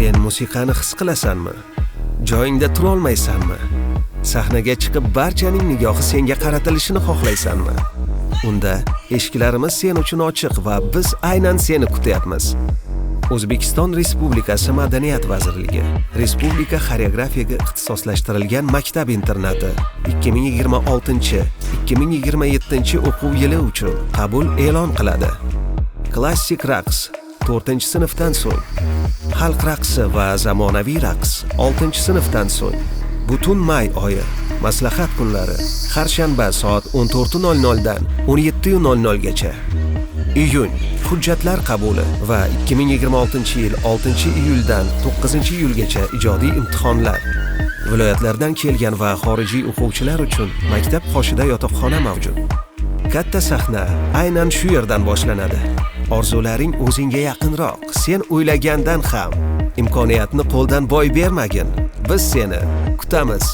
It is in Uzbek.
Sen musiqani his qilasanmi? Joyingda tura olmaysanmi? Sahnaga chiqib barchaning nigohi senga qaratilishini xohlaysanmi? Unda eshiklarimiz sen uchun ochiq va biz aynan seni kutyapmiz. O'zbekiston Respublikasi Madaniyat vazirligi Respublika xoreografiyaga ixtisoslashtirilgan maktab-internati 2026-2027 o'quv yili uchun qabul e'lon qiladi. Klassik raqs 4-sinfdan so'ng, xalq raqsi va zamonaviy raqs 6-sinfdan so'ng, butun may oyi maslahat kunlari har shanba soat 14:00 dan 17:00 gacha. Iyun hujjatlar qabuli va 2026-yil 6-iyuldan 9-iyulgacha ijodiy imtihonlar. Viloyatlardan kelgan va xorijiy o'quvchilar uchun maktab qoshida yotoqxona mavjud. Katta sahna aynan shu yerdan boshlanadi. Orzularing o'zingga yaqinroq, sen o'ylagandan ham. Imkoniyatni qo'ldan boy bermagin. Biz seni kutamiz.